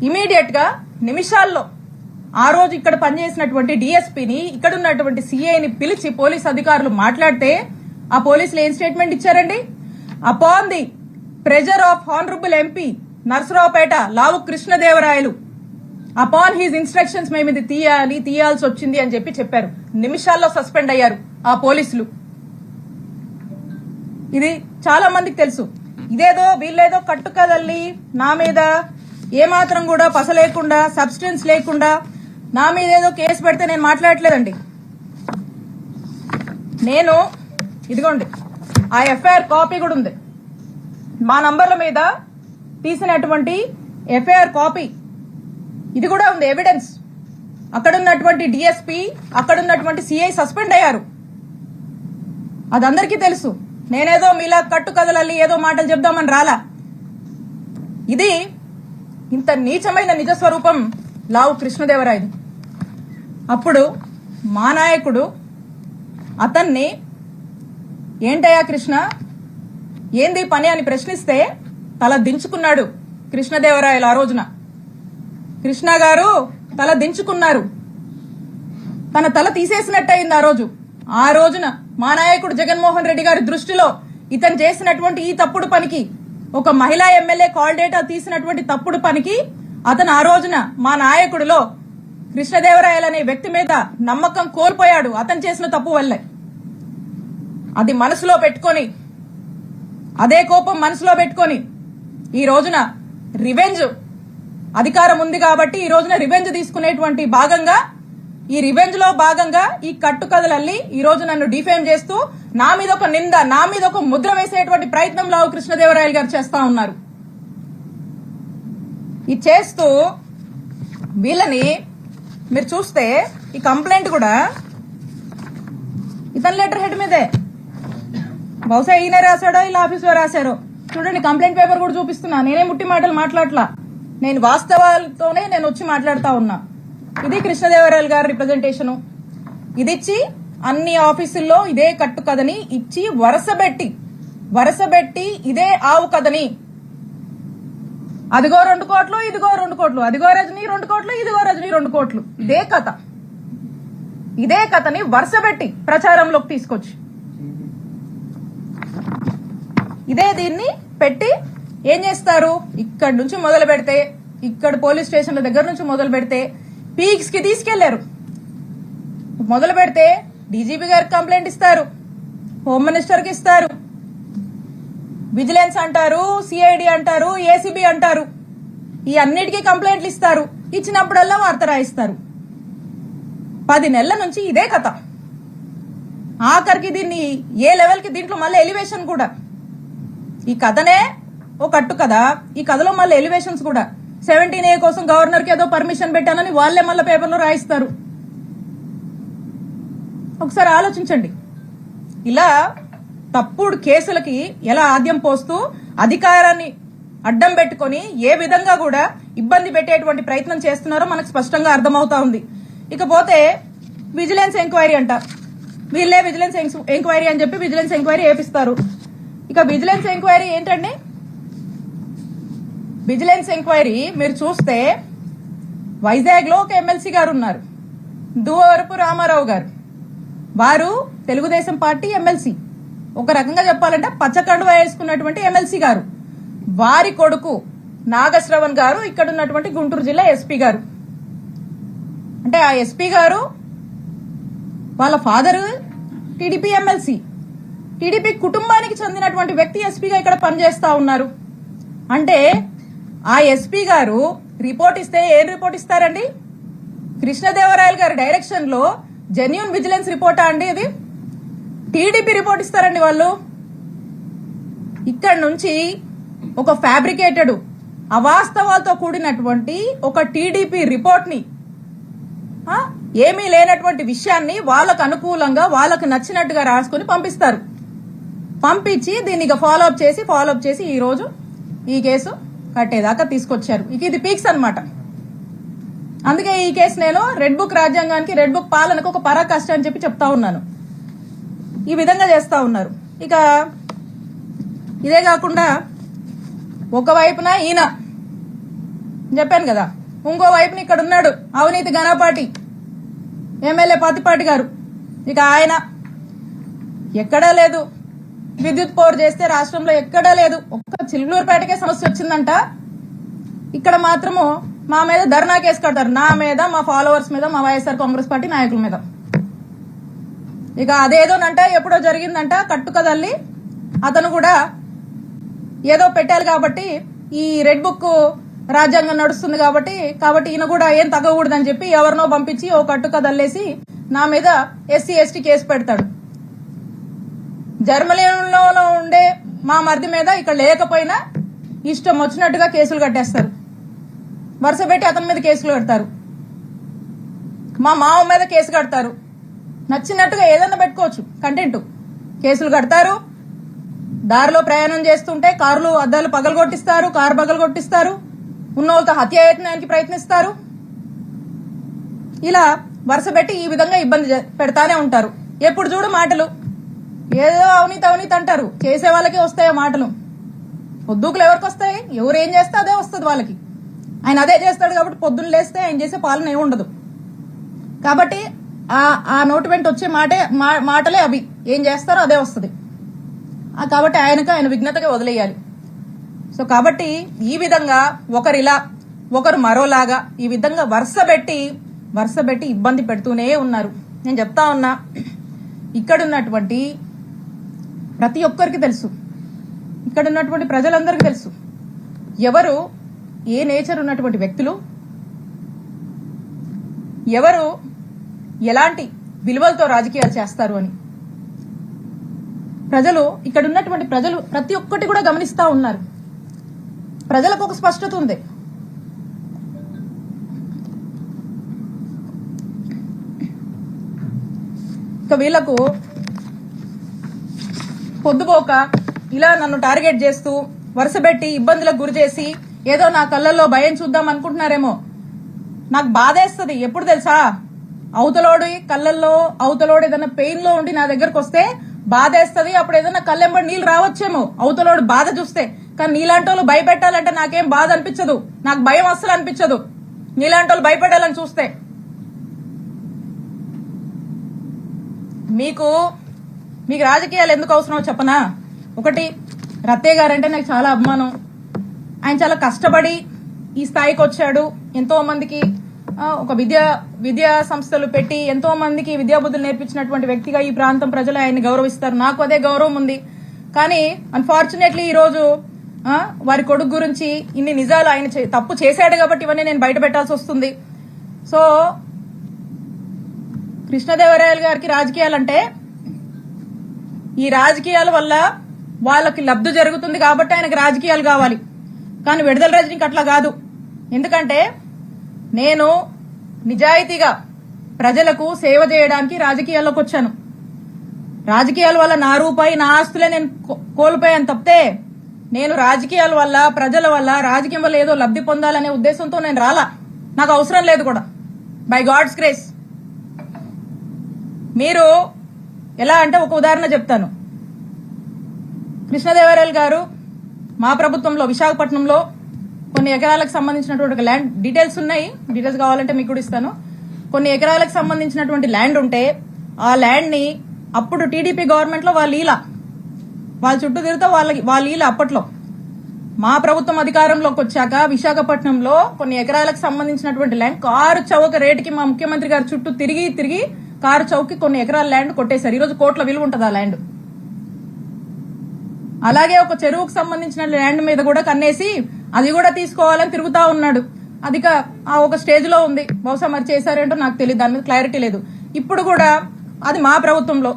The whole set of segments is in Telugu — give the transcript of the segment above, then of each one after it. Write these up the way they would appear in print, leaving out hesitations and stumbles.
ఇమీడియట్ గా నిమిషాల్లో ఆ రోజు ఇక్కడ పనిచేసినటువంటి డిఎస్పీని ఇక్కడ ఉన్నటువంటి సిఐని పిలిచి పోలీస్ అధికారులు మాట్లాడితే ఆ పోలీసులు ఏం స్టేట్మెంట్ ఇచ్చారండి? Upon the pressure of honourable MP Narasaraopet Lavu Krishnadevarayalu upon his instructions మేము ఇది తీయాల్సి వచ్చింది అని చెప్పారు. నిమిషాల్లో సస్పెండ్ అయ్యారు ఆ పోలీసులు. ఇది చాలా మందికి తెలుసు. ఇదేదో వీళ్ళేదో కట్టుకదల్లి నా మీద ఏమాత్రం కూడా పస లేకుండా సబ్స్టెన్స్ లేకుండా నా మీద ఏదో కేసు పెడితే నేను మాట్లాడట్లేదండి. నేను ఇదిగోండి ఆ ఎఫ్ఐఆర్ కాపీ కూడా ఉంది. మా నంబర్ల మీద తీసినటువంటి ఎఫ్ఐఆర్ కాపీ ఇది కూడా ఉంది, ఎవిడెన్స్. అక్కడున్నటువంటి డిఎస్పీ అక్కడున్నటువంటి సిఐ సస్పెండ్ అయ్యారు. అది అందరికీ తెలుసు. నేనేదో మీలా కట్టు కదలల్లి ఏదో మాటలు చెప్దామని రాలా. ఇది ఇంత నీచమైన నిజస్వరూపం లావు కృష్ణదేవరాయది. అప్పుడు మా నాయకుడు అతన్ని ఏంటయ్యా కృష్ణ ఏంది పని అని ప్రశ్నిస్తే తల దించుకున్నాడు కృష్ణదేవరాయలు. ఆ రోజున కృష్ణ గారు తల దించుకున్నారు. తన తల తీసేసినట్టయింది ఆ రోజున మా నాయకుడు జగన్మోహన్ రెడ్డి గారి దృష్టిలో ఇతను చేసినటువంటి ఈ తప్పుడు పనికి, ఒక మహిళా ఎమ్మెల్యే కాల్ డేటా తీసినటువంటి తప్పుడు పనికి అతను ఆ రోజున మా నాయకుడిలో కృష్ణదేవరాయలు అనే వ్యక్తి మీద నమ్మకం కోల్పోయాడు అతను చేసిన తప్పు వల్లే. అది మనసులో పెట్టుకొని, అదే కోపం మనసులో పెట్టుకొని ఈ రోజున రివెంజ్ అధికారం ఉంది కాబట్టి ఈ రోజున రివెంజ్ తీసుకునేటువంటి భాగంగా ఈ రివెంజ్ లో భాగంగా ఈ కట్టుకథలల్లి ఈ రోజు నన్ను డిఫేమ్ చేస్తూ నా మీద ఒక నింద, నా మీద ఒక ముద్ర వేసేటువంటి ప్రయత్నం లావు కృష్ణదేవరాయలు గారు చేస్తా ఉన్నారు. ఇది చేస్తూ వీళ్ళని మీరు చూస్తే ఈ కంప్లైంట్ కూడా ఇతని లెటర్ హెడ్ మీదే. బహుశా ఈయన రాశాడో ఇలా ఆఫీసులో రాశారో చూడండి. కంప్లైంట్ పేపర్ కూడా చూపిస్తున్నా. నేనే ముట్టి మాటలు మాట్లాడలా, నేను వాస్తవాలతోనే నేను వచ్చి మాట్లాడుతా ఉన్నా. ఇది కృష్ణదేవరాయలు గారి రిప్రజెంటేషను. ఇది ఇచ్చి అన్ని ఆఫీసుల్లో ఇదే కట్టు కథని ఇచ్చి వరసబెట్టి ఇదే ఆవు కథని, అదిగో 2 కోట్లు ఇదిగో 2 కోట్లు, అదిగో రజనీ 2 కోట్లు ఇదిగో రజనీ 2 కోట్లు, ఇదే కథని వరుసబెట్టి ప్రచారంలోకి తీసుకొచ్చి దీన్ని పెట్టి ఏం చేస్తారు? ఇక్కడి నుంచి మొదలు పెడితే, ఇక్కడ పోలీస్ స్టేషన్ల దగ్గర నుంచి మొదలు పెడితే పీక్స్ కి తీసుకెళ్లారు. మొదలు పెడితే డీజీపీ గారికి కంప్లైంట్ ఇస్తారు, హోమ్ మినిస్టర్ కి ఇస్తారు, విజిలెన్స్ అంటారు, సిఐడి అంటారు, ఏసీబీ అంటారు. ఈ అన్నిటికీ కంప్లైంట్లు ఇస్తారు. ఇచ్చినప్పుడల్లా వార్త రాయిస్తారు. 10 నెలల నుంచి ఇదే కథ. ఆఖరికి దీన్ని ఏ లెవెల్ కి దీంట్లో మళ్ళీ ఎలివేషన్ కూడా. ఈ కథనే ఓ కట్టు కదా, ఈ కథలో మళ్ళీ ఎలివేషన్స్ కూడా. 17A కోసం గవర్నర్ కి ఏదో పర్మిషన్ పెట్టానని వాళ్లే మళ్ళీ పేపర్లో రాయిస్తారు. ఒకసారి ఆలోచించండి. ఇలా తప్పుడు కేసులకి ఎలా ఆద్యం పోస్తూ అధికారాన్ని అడ్డం పెట్టుకుని ఏ విధంగా కూడా ఇబ్బంది పెట్టేటువంటి ప్రయత్నం చేస్తున్నారో మనకు స్పష్టంగా అర్థమవుతా ఉంది. ఇకపోతే విజిలెన్స్ ఎంక్వైరీ అంట. వీళ్ళే విజిలెన్స్ ఎంక్వైరీ అని చెప్పి విజిలెన్స్ ఎంక్వైరీ చేపిస్తారు. ఇక విజిలెన్స్ ఎంక్వైరీ ఏంటండి? విజిలెన్స్ ఎంక్వైరీ మీరు చూస్తే వైజాగ్ లో ఒక ఎమ్మెల్సీ గారు ఉన్నారు, దువ్వవరపు రామారావు గారు. వారు తెలుగుదేశం పార్టీ ఎమ్మెల్సీ, ఒక రకంగా చెప్పాలంటే పచ్చకండువా వేసుకున్నటువంటి ఎమ్మెల్సీ గారు. వారి కొడుకు నాగశ్రవణ్ గారు ఇక్కడ ఉన్నటువంటి గుంటూరు జిల్లా ఎస్పీ గారు. అంటే ఆ ఎస్పీ గారు వాళ్ళ ఫాదర్ టీడీపీ ఎమ్మెల్సీ, టీడీపీ కుటుంబానికి చెందినటువంటి వ్యక్తి ఎస్పీగా ఇక్కడ పనిచేస్తా ఉన్నారు. అంటే ఆ ఎస్పీ గారు రిపోర్ట్ ఇస్తే ఏం రిపోర్ట్ ఇస్తారండి? కృష్ణదేవరాయలు గారి డైరెక్షన్ లో జెన్యూన్ విజిలెన్స్ రిపోర్టా అండి? ఇది టీడీపీ రిపోర్ట్ ఇస్తారండి వాళ్ళు. ఇక్కడ నుంచి ఒక ఫ్యాబ్రికేటెడ్ అవాస్తవాలతో కూడినటువంటి ఒక టీడీపీ రిపోర్ట్ ని, ఏమీ లేనటువంటి విషయాన్ని వాళ్ళకు అనుకూలంగా వాళ్ళకు నచ్చినట్టుగా రాసుకుని పంపిస్తారు. పంపించి దీన్ని ఫాలోఅప్ చేసి ఈ రోజు ఈ కేసు కట్టేదాకా తీసుకొచ్చారు. ఇక ఇది పీక్స్ అన్నమాట. అందుకే ఈ కేసు నేను రెడ్ బుక్ రాజ్యాంగానికి, రెడ్ బుక్ పాలనకు ఒక పరాకాష్ట అని చెప్పి చెప్తా ఉన్నాను. ఈ విధంగా చేస్తా ఉన్నారు. ఇక ఇదే కాకుండా ఒకవైపున ఈయన చెప్పాను కదా. ఇంకో వైపుని ఇక్కడ ఉన్నాడు అవినీతి ఘనపాటి ఎమ్మెల్యే పత్తిపాటి గారు. ఇక ఆయన ఎక్కడా లేదు, విద్యుత్ పవర్ చేస్తే రాష్ట్రంలో ఎక్కడా లేదు. ఒక్క చిలుకూరుపేటకే సమస్య వచ్చిందంట, ఇక్కడ మాత్రము మా మీద ధర్నా కేసు కడతారు, నా మీద, మా ఫాలోవర్స్ మీద, మా వైఎస్ఆర్ కాంగ్రెస్ పార్టీ నాయకుల మీద. ఇక అదేదోనంట ఎప్పుడో జరిగిందంట కట్టుకదల్లి అతను కూడా ఏదో పెట్టాలి కాబట్టి ఈ రెడ్ బుక్ రాజ్యాంగం నడుస్తుంది కాబట్టి ఈయన కూడా ఏం తగ్గకూడదని చెప్పి ఎవరినో పంపించి ఓ కట్టుకదల్లేసి నా మీద ఎస్సీ ఎస్టీ కేసు పెడతాడు. జర్మనీలో ఉండే మా మరిది మీద ఇక్కడ లేకపోయినా ఇష్టం వచ్చినట్టుగా కేసులు కట్టేస్తారు, వరుస పెట్టి అతని మీద కేసులు కడతారు, మా మావ మీద కేసు కడతారు, నచ్చినట్టుగా ఏదన్నా పెట్టుకోవచ్చు కంటెంట్. కేసులు కడతారు, దారిలో ప్రయాణం చేస్తుంటే కార్లు అద్దాలు పగలగొట్టిస్తారు, కారు పగలగొట్టిస్తారు, ఉన్నోళ్ళతో హత్యాయత్నానికి ప్రయత్నిస్తారు. ఇలా వరుస పెట్టి ఈ విధంగా ఇబ్బంది పెడతానే ఉంటారు. ఎప్పుడు చూడు మాటలు, ఏదో అవినీతి అవినీతి అంటారు, చేసే వాళ్ళకే వస్తాయో మాటలు. పొద్దుకులు ఎవరికి వస్తాయి? ఎవరు ఏం చేస్తే అదే వస్తుంది వాళ్ళకి. ఆయన అదే చేస్తాడు కాబట్టి పొద్దున్న లేస్తే ఆయన చేసే పాలన ఏమి ఉండదు. కాబట్టి ఆ నోటి వెంట వచ్చే మాటలే అవి, ఏం చేస్తారో అదే వస్తుంది. కాబట్టి ఆయన విఘ్నతగా వదిలేయాలి. సో కాబట్టి ఈ విధంగా ఒకరిలా ఒకరు మరోలాగా ఈ విధంగా వరుస పెట్టి ఇబ్బంది పెడుతూనే ఉన్నారు. నేను చెప్తా ఉన్నా, ఇక్కడ ఉన్నటువంటి ప్రతి ఒక్కరికి తెలుసు, ఇక్కడ ఉన్నటువంటి ప్రజలందరికీ తెలుసు ఎవరు ఏ నేచర్ ఉన్నటువంటి వ్యక్తులు, ఎవరు ఎలాంటి విలువలతో రాజకీయాలు చేస్తారు అని. ప్రజలు, ఇక్కడ ఉన్నటువంటి ప్రజలు ప్రతి ఒక్కటి కూడా గమనిస్తా ఉన్నారు. ప్రజలకు ఒక స్పష్టత ఉంది. ఇక వీళ్లకు పొద్దుపోక ఇలా నన్ను టార్గెట్ చేస్తూ వరుసపెట్టి ఇబ్బందులకు గురి చేసి ఏదో నా కళ్ళల్లో భయం చూద్దాం అనుకుంటున్నారేమో. నాకు బాధేస్తుంది ఎప్పుడు తెలుసా, అవతలోడి కళ్ళల్లో అవతలోడు ఏదైనా పెయిన్ లో ఉండి నా దగ్గరకు వస్తే బాధేస్తుంది. అప్పుడు ఏదైనా కళ్ళెంబడి నీళ్ళు రావచ్చేమో అవతలోడు బాధ చూస్తే. కానీ నీలాంటి వాళ్ళు భయపెట్టాలంటే నాకేం బాధ అనిపించదు, నాకు భయం అస్సలు అనిపించదు నీలాంటి వాళ్ళు భయపెట్టాలని చూస్తే. మీకు రాజకీయాలు ఎందుకు అవసరమో చెప్పనా. ఒకటి, రత్తయ్య గారంటే నాకు చాలా అభిమానం. ఆయన చాలా కష్టపడి ఈ స్థాయికి వచ్చాడు. ఎంతో మందికి ఒక విద్యా సంస్థలు పెట్టి ఎంతో మందికి విద్యాబుద్ధులు నేర్పించినటువంటి వ్యక్తిగా ఈ ప్రాంతం ప్రజలు ఆయన్ని గౌరవిస్తారు. నాకు అదే గౌరవం ఉంది. కానీ అన్ఫార్చునేట్లీ ఈ రోజు వారి కొడుకు గురించి ఇన్ని నిజాలు ఆయన తప్పు చేశాడు కాబట్టి ఇవన్నీ నేను బయట పెట్టాల్సి వస్తుంది. సో కృష్ణదేవరాయలు గారికి రాజకీయాలంటే ఈ రాజకీయాల వల్ల వాళ్ళకి లబ్ధి జరుగుతుంది కాబట్టి ఆయనకు రాజకీయాలు కావాలి. కానీ విడుదల రజనీకి అట్లా కాదు. ఎందుకంటే నేను నిజాయితీగా ప్రజలకు సేవ చేయడానికి రాజకీయాల్లోకి వచ్చాను. రాజకీయాల వల్ల నా రూపాయి నా ఆస్తులే నేను కోల్పోయాను తప్పితే నేను రాజకీయాల వల్ల ప్రజల వల్ల రాజకీయం వల్ల ఏదో లబ్ధి పొందాలనే ఉద్దేశంతో నేను రాలా. నాకు అవసరం లేదు కూడా, బై గాడ్స్ గ్రేస్. మీరు ఎలా అంటే ఒక ఉదాహరణ చెప్తాను. కృష్ణదేవరాయలు గారు మా ప్రభుత్వంలో విశాఖపట్నంలో కొన్ని ఎకరాలకు సంబంధించినటువంటి ల్యాండ్ డీటెయిల్స్ ఉన్నాయి, డీటెయిల్స్ కావాలంటే మీకు కూడా ఇస్తాను. కొన్ని ఎకరాలకు సంబంధించినటువంటి ల్యాండ్ ఉంటే ఆ ల్యాండ్ ని అప్పుడు టీడీపీ గవర్నమెంట్ లో వాళ్ళ చుట్టూ తిరుగుతా వాళ్ళ ఈల అప్పట్లో. మా ప్రభుత్వం అధికారంలోకి వచ్చాక విశాఖపట్నంలో కొన్ని ఎకరాలకు సంబంధించినటువంటి ల్యాండ్ కారు చౌక రేటుకి మా ముఖ్యమంత్రి గారు చుట్టూ తిరిగి కారు చౌకి కొన్ని ఎకరాల ల్యాండ్ కొట్టేశారు. ఈరోజు కోట్ల విలువ ఉంటుంది ఆ ల్యాండ్. అలాగే ఒక చెరువుకు సంబంధించిన ల్యాండ్ మీద కూడా కన్నేసి అది కూడా తీసుకోవాలని తిరుగుతా ఉన్నాడు. అది ఒక స్టేజ్ లో ఉంది. బహుశా మరి చేశారేంటో నాకు తెలియదు, దాని మీద క్లారిటీ లేదు. ఇప్పుడు కూడా అది మా ప్రభుత్వంలో,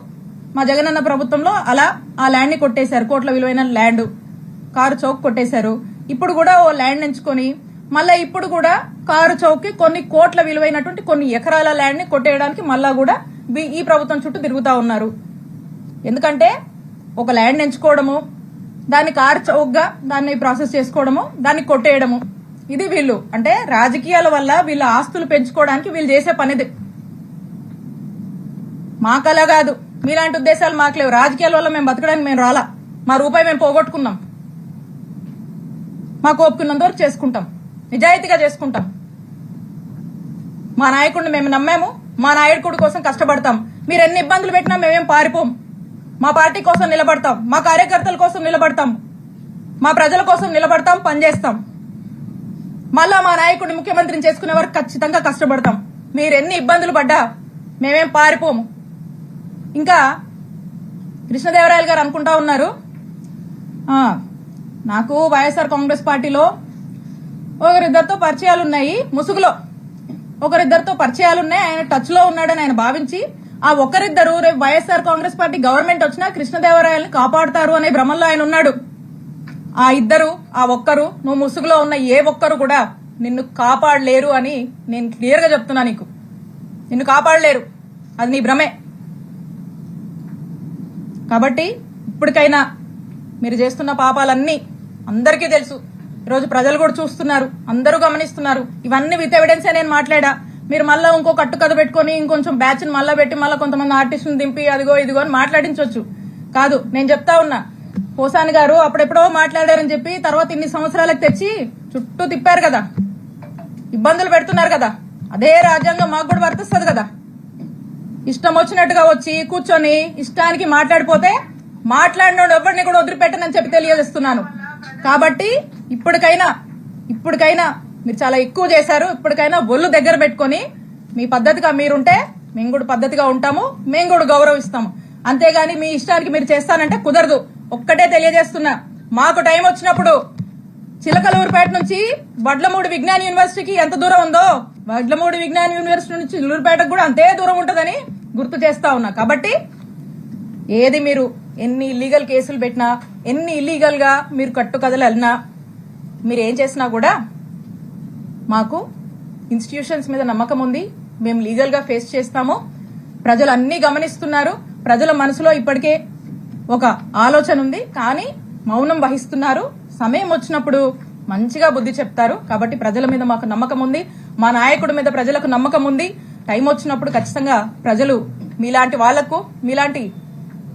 మా జగనన్న ప్రభుత్వంలో అలా ఆ ల్యాండ్ ని కొట్టేశారు. కోట్ల విలువైన ల్యాండ్ కారు చౌక్ కొట్టేశారు. ఇప్పుడు కూడా ఓ ల్యాండ్ ఎంచుకొని మళ్ళా ఇప్పుడు కూడా కారు చౌక్ కి కొన్ని కోట్ల విలువైనటువంటి కొన్ని ఎకరాల ల్యాండ్ ని కొట్టేయడానికి మళ్ళా కూడా ఈ ప్రభుత్వం చుట్టూ తిరుగుతా ఉన్నారు. ఎందుకంటే ఒక ల్యాండ్ ఎంచుకోవడము, దాన్ని కారు చౌక్ గా దాన్ని ప్రాసెస్ చేసుకోవడము, దాన్ని కొట్టేయడము, ఇది వీళ్ళు అంటే రాజకీయాల వల్ల వీళ్ళ ఆస్తులు పెంచుకోవడానికి వీళ్ళు చేసే పనిది. మాకలా కాదు, మీలాంటి ఉద్దేశాలు మాకు లేవు. రాజకీయాల వల్ల మేము బతకడానికి మేము రాలా. మా రూపాయి మేము పోగొట్టుకున్నాం, మాకు ఒప్పుకున్నంత వరకు చేసుకుంటాం. నిజాయితీగా చేసుకుంటాం. మా నాయకుడిని మేము నమ్మాము, మా నాయకుడి కోసం కష్టపడతాం. మీరు ఎన్ని ఇబ్బందులు పెట్టినా మేమేం పారిపోం. మా పార్టీ కోసం నిలబడతాం, మా కార్యకర్తల కోసం నిలబడతాం, మా ప్రజల కోసం నిలబడతాం, పనిచేస్తాం. మళ్ళా మా నాయకుడిని ముఖ్యమంత్రిని చేసుకునే వరకు ఖచ్చితంగా కష్టపడతాం. మీరు ఎన్ని ఇబ్బందులు పడ్డా మేమేం పారిపోము. ఇంకా కృష్ణదేవరాయలు గారు అనుకుంటా ఉన్నారు, నాకు వైఎస్ఆర్ కాంగ్రెస్ పార్టీలో ఒకరిద్దరితో పరిచయాలు ఉన్నాయి, ముసుగులో ఒకరిద్దరితో పరిచయాలు ఉన్నాయి, ఆయన టచ్ లో ఉన్నాడని ఆయన భావించి ఆ ఒకరిద్దరు రేపు వైఎస్ఆర్ కాంగ్రెస్ పార్టీ గవర్నమెంట్ వచ్చినా కృష్ణదేవరాయల్ని కాపాడుతారు అనే భ్రమంలో ఆయన ఉన్నాడు. ఆ ఇద్దరు, ఆ ఒక్కరు, నువ్వు ముసుగులో ఉన్న ఏ ఒక్కరు కూడా నిన్ను కాపాడలేరు అని నేను క్లియర్ గా చెప్తున్నా. నీకు నిన్ను కాపాడలేరు, అది నీ భ్రమే. కాబట్టి ఇప్పటికైనా మీరు చేస్తున్న పాపాలన్నీ అందరికీ తెలుసు. ఈరోజు ప్రజలు కూడా చూస్తున్నారు, అందరూ గమనిస్తున్నారు. ఇవన్నీ విత్ ఎవిడెన్సే నేను మాట్లాడా. మీరు మళ్ళీ ఇంకో కట్టుకథ పెట్టుకుని ఇంకొంచెం బ్యాచ్ ని మళ్ళీ పెట్టి మళ్ళీ కొంతమంది ఆర్టిస్టులను దింపి అదిగో ఇదిగో అని మాట్లాడించవచ్చు. కాదు, నేను చెప్తా ఉన్నా, పోసాని గారు అప్పుడెప్పుడో మాట్లాడారని చెప్పి తర్వాత ఇన్ని సంవత్సరాలకు తెచ్చి చుట్టూ తిప్పారు కదా, ఇబ్బందులు పెడుతున్నారు కదా. అదే రాజ్యాంగం మాకు కూడా వర్తిస్తుంది కదా. ఇష్టం వచ్చినట్టుగా వచ్చి కూర్చొని ఇష్టానికి మాట్లాడిపోతే మాట్లాడినోడు ఎవరిని కూడా వదిలిపెట్టనని చెప్పి తెలియజేస్తున్నాను. కాబట్టి ఇప్పటికైనా మీరు చాలా ఎక్కువ చేశారు. ఇప్పటికైనా ఒళ్ళు దగ్గర పెట్టుకుని మీ పద్ధతిగా మీరుంటే మేము కూడా పద్ధతిగా ఉంటాము, మేము కూడా గౌరవిస్తాము. అంతేగాని మీ ఇష్టానికి మీరు చేస్తానంటే కుదరదు. ఒక్కటే తెలియజేస్తున్నా, మాకు టైం వచ్చినప్పుడు చిలకలూరుపేట నుంచి వడ్లమూడి విజ్ఞాన యూనివర్సిటీకి ఎంత దూరం ఉందో వడ్లమూడి విజ్ఞాన యూనివర్సిటీ నుంచి చిలూరుపేటకు కూడా అంతే దూరం ఉంటుందని గుర్తు చేస్తా ఉన్నా. కాబట్టి ఏది మీరు ఎన్ని ఇల్లీగల్ కేసులు పెట్టినా, ఎన్ని ఇల్లీగల్ గా మీరు కట్టుకథలు వెళ్ళినా, మీరు ఏం చేసినా కూడా మాకు ఇన్స్టిట్యూషన్స్ మీద నమ్మకం ఉంది. మేము లీగల్ గా ఫేస్ చేస్తాము. ప్రజలు అన్ని గమనిస్తున్నారు. ప్రజల మనసులో ఇప్పటికే ఒక ఆలోచన ఉంది, కానీ మౌనం వహిస్తున్నారు. సమయం వచ్చినప్పుడు మంచిగా బుద్ధి చెప్తారు. కాబట్టి ప్రజల మీద మాకు నమ్మకం ఉంది, మా నాయకుడి మీద ప్రజలకు నమ్మకం ఉంది. టైం వచ్చినప్పుడు ఖచ్చితంగా ప్రజలు మీలాంటి వాళ్లకు, మీలాంటి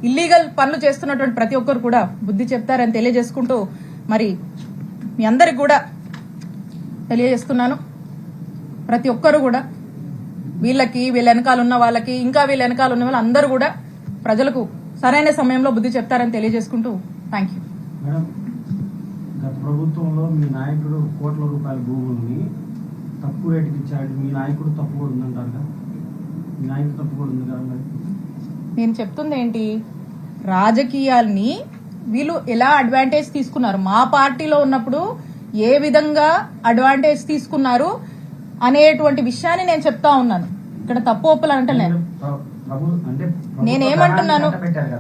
ఇల్లీగల్ పనులు చేస్తున్నటువంటి ప్రతి ఒక్కరు కూడా బుద్ధి చెప్తారని తెలియజేసుకుంటూ, మరి మీ అందరికి కూడా తెలియజేస్తున్నాను, ప్రతి ఒక్కరు కూడా వీళ్ళ వెనకాల ఉన్న వాళ్ళకి, ఇంకా వీళ్ళ వెనకాల ఉన్న వాళ్ళు అందరూ కూడా ప్రజలకు సరైన సమయంలో బుద్ధి చెప్తారని తెలియజేసుకుంటూ థ్యాంక్ యూ. గత ప్రభుత్వంలో మీ నాయకుడు కోట్ల రూపాయల భూముల్ని తక్కువ రేటుకి ఇచ్చాడు. మీ నాయకుడు తప్పు కూడా ఉందంటారు కదా, మీ నాయకుడు తప్పు కూడా ఉంది కదా. నేను చెప్తుంది ఏంటి, రాజకీయాల్ని వీళ్ళు ఎలా అడ్వాంటేజ్ తీసుకున్నారు, మా పార్టీలో ఉన్నప్పుడు ఏ విధంగా అడ్వాంటేజ్ తీసుకున్నారు అనేటువంటి విషయాన్ని నేను చెప్తా ఉన్నాను. ఇక్కడ తప్పు ఒప్పులు అంటే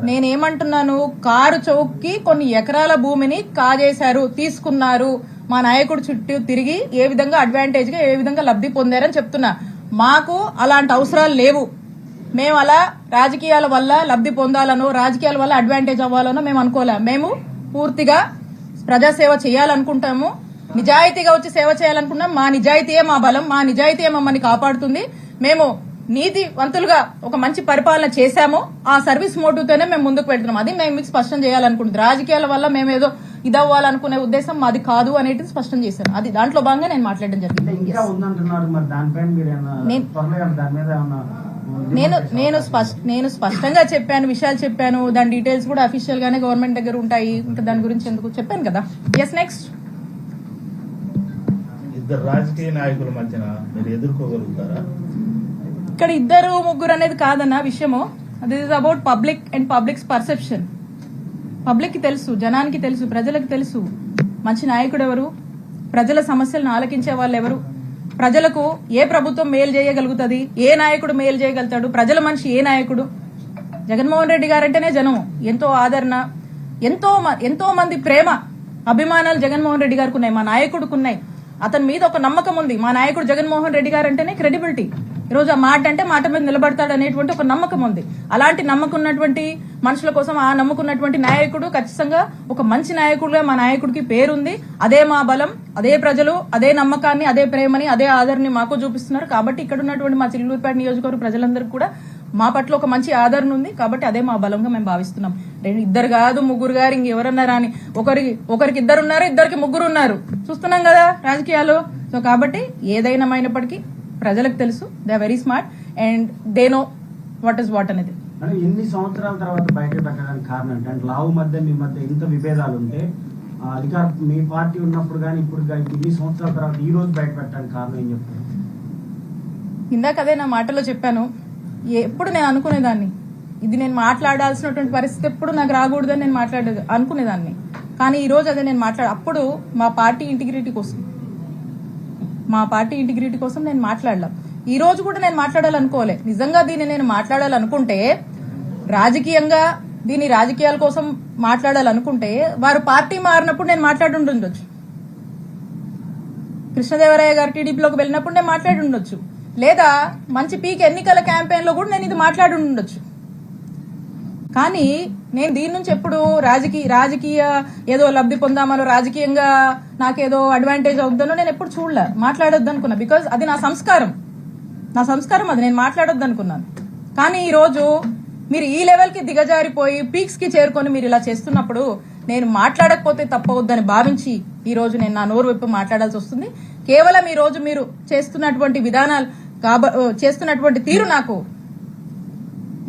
నేనేమంటున్నాను, కారు చౌక్కి కొన్ని ఎకరాల భూమిని కాజేశారు, తీసుకున్నారు. మా నాయకుడు చుట్టూ తిరిగి ఏ విధంగా అడ్వాంటేజ్ గా, ఏ విధంగా లబ్ధి పొందారని చెప్తున్నా. మాకు అలాంటి అవసరాలు లేవు. మేము అలా రాజకీయాల వల్ల లబ్ధి పొందాలనో, రాజకీయాల వల్ల అడ్వాంటేజ్ అవ్వాలనో మేము అనుకోలే. మేము పూర్తిగా ప్రజాసేవ చేయాలనుకుంటాము, నిజాయితీగా వచ్చి సేవ చేయాలనుకుంటున్నాం. మా నిజాయితీయే మా బలం, మా నిజాయితీయే మమ్మల్ని కాపాడుతుంది. మేము నీతివంతులుగా ఒక మంచి పరిపాలన చేశాము. ఆ సర్వీస్ మోటివ్తోనే మేము ముందుకు వెళ్తున్నాం. అది మేము మీకు స్పష్టం చేయాలనుకుంటున్నాం. రాజకీయాల వల్ల మేము ఏదో ఇదవ్వాలనుకునే ఉద్దేశం మాది కాదు అనేది స్పష్టం చేశాను. అది దాంట్లో భాగంగా నేను మాట్లాడడం జరిగింది. నేను స్పష్టంగా చెప్పాను, విషయాలు చెప్పాను. దాని డీటెయిల్స్ కూడా అఫీషియల్ గానే గవర్నమెంట్ దగ్గర ఉంటాయి. ఇంకా దాని గురించి ఎందుకు చెప్పాను కదా. Yes, next. ఇద్దరు రాజకీయ నాయకుల మధ్యన మీరు ఎదుర్కోగలుగుతారా? ఇక్కడ ఇద్దరు ముగ్గురు అనేది కాదన్న విషయము. This is about public and public's perception. Public కి తెలుసు, జనానికి తెలుసు, ప్రజలకు తెలుసు మంచి నాయకుడు ఎవరు, ప్రజల సమస్యలను ఆలకించే వాళ్ళు ఎవరు, ప్రజలకు ఏ ప్రభుత్వం మేలు చేయగలుగుతుంది, ఏ నాయకుడు మేలు చేయగలుగుతాడు, ప్రజల మనిషి ఏ నాయకుడు. జగన్మోహన్ రెడ్డి గారంటేనే జనం ఎంతో ఆదరణ, ఎంతో మంది ప్రేమ, అభిమానాలు జగన్మోహన్ రెడ్డి గారికి ఉన్నాయి, మా నాయకుడికి ఉన్నాయి. అతని మీద ఒక నమ్మకం ఉంది. మా నాయకుడు జగన్మోహన్ రెడ్డి గారు అంటేనే క్రెడిబిలిటీ. ఈరోజు ఆ మాట అంటే మాట మీద నిలబడతాడు అనేటువంటి ఒక నమ్మకం ఉంది. అలాంటి నమ్మకం ఉన్నటువంటి మనుషుల కోసం ఆ నమ్ముకున్నటువంటి నాయకుడు ఖచ్చితంగా ఒక మంచి నాయకుడుగా మా నాయకుడికి పేరుంది. అదే మా బలం, అదే ప్రజలు అదే నమ్మకాన్ని, అదే ప్రేమని, అదే ఆదరణని మాకు చూపిస్తున్నారు. కాబట్టి ఇక్కడ ఉన్నటువంటి మా చిల్లూరుపేట నియోజకవర్గ ప్రజలందరికీ కూడా మా పట్ల ఒక మంచి ఆదరణ ఉంది. కాబట్టి అదే మా బలంగా మేము భావిస్తున్నాం. ఇద్దరు కాదు ముగ్గురు గారు ఇంకెవరన్నారా అని ఒకరికి ఇద్దరు ఉన్నారు, ఇద్దరికి ముగ్గురు ఉన్నారు. చూస్తున్నాం కదా రాజకీయాలు. సో కాబట్టి ఏదైనామైనప్పటికీ ప్రజలకు తెలుసు, they are very smart and they know what is what అనేది. అంటే ఎన్ని సంవత్సరాల తర్వాత బయట పెట్టడానికి కారణం ఏంటి? అంటే లావు మధ్య మీ మధ్య ఇంత విభేదాలు ఉంటే అధికారం మీ పార్టీ ఉన్నప్పుడు కానీ ఇప్పుడు కానీ ఇన్ని సంవత్సరాల తర్వాత ఈ రోజు బయట పెట్టడానికి కారణం ఏం చెప్తారు? ఇందాక అదే నా మాటలో చెప్పాను, ఎప్పుడు నేను అనుకునేదాన్ని ఇది నేను మాట్లాడాల్సినటువంటి పరిస్థితి ఎప్పుడు నాకు రాకూడదని నేను అనుకునేదాన్ని. కానీ ఈ రోజు అదే నేను అప్పుడు మా పార్టీ ఇంటిగ్రిటీ కోసం నేను మాట్లాడలా. ఈ రోజు కూడా నేను మాట్లాడాలనుకోలే. నిజంగా దీన్ని నేను మాట్లాడాలనుకుంటే రాజకీయంగా దీన్ని రాజకీయాల కోసం మాట్లాడాలనుకుంటే వారు పార్టీ మారినప్పుడు నేను మాట్లాడుండొచ్చు, కృష్ణదేవరాయ గారు టీడీపీలోకి వెళ్ళినప్పుడు నేను మాట్లాడుండొచ్చు, లేదా మంచి పీక్ ఎన్నికల క్యాంపెయిన్ లో కూడా నేను ఇది మాట్లాడుండొచ్చు. కానీ నేను దీని నుంచి ఎప్పుడు రాజకీయ ఏదో లబ్ధి పొందామనో రాజకీయంగా నాకేదో అడ్వాంటేజ్ అవుతుందనో నేను ఎప్పుడు చూడలే, మాట్లాడొద్దు అనుకున్నా. బికాజ్ అది నా సంస్కారం అది, నేను మాట్లాడొద్దు అనుకున్నాను. కానీ ఈ రోజు మీరు ఈ లెవెల్ కి దిగజారిపోయి పీక్స్ కి చేరుకొని మీరు ఇలా చేస్తున్నప్పుడు నేను మాట్లాడకపోతే తప్పవద్దని భావించి ఈ రోజు నేను నా నోరు విప్పి మాట్లాడాల్సి వస్తుంది. కేవలం ఈ రోజు మీరు చేస్తున్నటువంటి విధానాలు చేస్తున్నటువంటి తీరు నాకు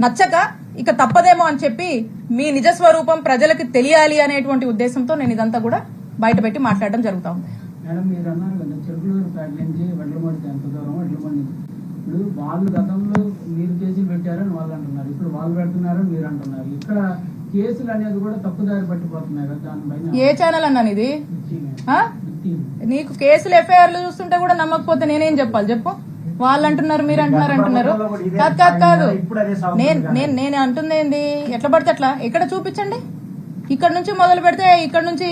నచ్చక ఇక తప్పదేమో అని చెప్పి మీ నిజస్వరూపం ప్రజలకు తెలియాలి అనేటువంటి ఉద్దేశంతో నేను ఇదంతా కూడా బయట పెట్టి మాట్లాడడం జరుగుతా ఉంది. మేడం, మీరు అన్నారు కదా చెరుకులూరు పేట నుంచి వడ్లమూడికి ఎంత దూరం, వడ్లమూడి ఇప్పుడు వాళ్ళు గతంలో మీరు కేసులు పెట్టారని వాళ్ళు అంటున్నారు, ఇప్పుడు వాళ్ళు పెడుతున్నారని మీరు అంటున్నారు. ఇక్కడ కేసులు అనేది కూడా తప్పుదారి పట్టిపోతున్నాయి కదా, దానిపైన ఏ ఛానల్ అన్నాను ఇది? నీకు కేసులు ఎఫ్ఐఆర్లు చూస్తుంటే కూడా నమ్మకపోతే నేనేం చెప్పాలి చెప్పు? వాళ్ళు అంటున్నారు, మీరు అంటున్నారు. కాదు నేను అంటుంది ఏంది? ఎట్లా పడితే అట్లా ఎక్కడ చూపించండి. ఇక్కడ నుంచి మొదలు పెడితే ఇక్కడ నుంచి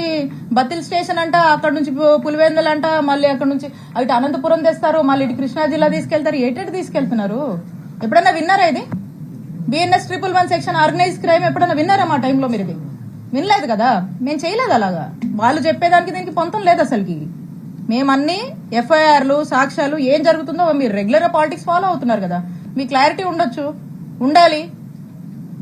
బత్తిల్ స్టేషన్ అంట, అక్కడ నుంచి పులివెందులు అంట, మళ్ళీ అక్కడ నుంచి అటు అనంతపురం తెస్తారు, మళ్ళీ ఇటు కృష్ణా జిల్లా తీసుకెళ్తారు. ఎటు తీసుకెళ్తున్నారు? ఎప్పుడన్నా విన్నారా ఇది? బిఎన్ఎస్ 111 సెక్షన్ ఆర్గనైజ్ క్రైమ్ ఎప్పుడన్నా విన్నారా మా టైంలో? మీరు ఇది వినలేదు కదా, మేము చేయలేదు అలాగా. వాళ్ళు చెప్పేదానికి దీనికి పొంతం లేదు అసలుకి. మేమన్నీ ఎఫ్ఐఆర్లు సాక్ష్యాలు ఏం జరుగుతుందో మీరు రెగ్యులర్ పాలిటిక్స్ ఫాలో అవుతున్నారు కదా, మీ క్లారిటీ ఉండాలి.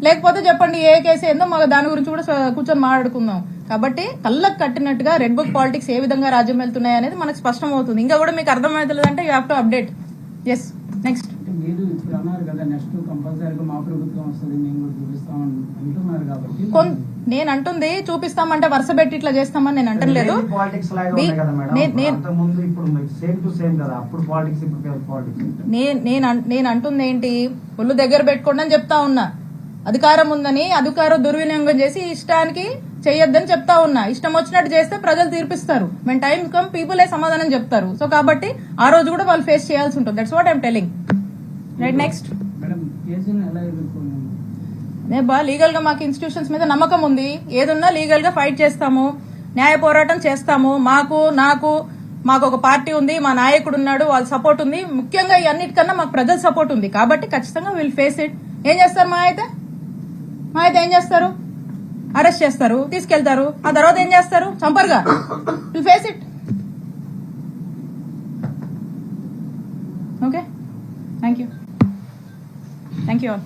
లేకపోతే చెప్పండి ఏ కేసు ఏందో మాకు దాని గురించి కూడా కూర్చొని మాట్లాడుకుందాం. కాబట్టి కళ్ళకు కట్టినట్టుగా రెడ్ బుక్ పాలిటిక్స్ ఏ విధంగా రాజ్యం వెళ్తున్నాయి అనేది మనకు స్పష్టం అవుతుంది. ఇంకా కూడా మీకు అర్థమవుతుందంటే you have to update. Yes, next. మీరు ఇప్పుడు అన్నారు కదా నెక్స్ట్ కంపల్సరీగా మా ప్రభుత్వం వస్తుంది, మేము కూడా చూపిస్తాం అంటున్నారు కాబట్టి నేను అంటుంది చూపిస్తామంటే వరుస పెట్టి ఇట్లా చేస్తామని నేను అంటలేదు. నేను అంటుంది ఏంటి, ఒళ్ళు దగ్గర పెట్టుకోండి అని చెప్తా ఉన్నా. అధికారం ఉందని అధికారం దుర్వినియోగం చేసి ఇష్టానికి చేయొద్దని చెప్తా ఉన్నా. ఇష్టం వచ్చినట్టు చేస్తే ప్రజలు తీర్పిస్తారు. మేము టైం కమ్ పీపులే సమాధానం చెప్తారు. సో కాబట్టి ఆ రోజు కూడా వాళ్ళు ఫేస్ చేయాల్సి ఉంటుంది. That's what I'm telling. Right, next. Legal గా మాకు ఇన్స్టిట్యూషన్స్ మీద నమ్మకం ఉంది. ఏదున్నా లీగల్ గా ఫైట్ చేస్తాము, న్యాయ పోరాటం చేస్తాము. మాకు ఒక పార్టీ ఉంది, మా నాయకుడు ఉన్నాడు, వాళ్ళ సపోర్ట్ ఉంది. ముఖ్యంగా ఈ అన్నిటికన్నా మాకు ప్రజల సపోర్ట్ ఉంది. కాబట్టి ఖచ్చితంగా విల్ ఫేస్ ఇట్. ఏం చేస్తారు మా అయితే ఏం చేస్తారు? అరెస్ట్ చేస్తారు, తీసుకెళ్తారు. ఆ తర్వాత ఏం చేస్తారు? చంపరుగా. Will face it. Okay, thank you all.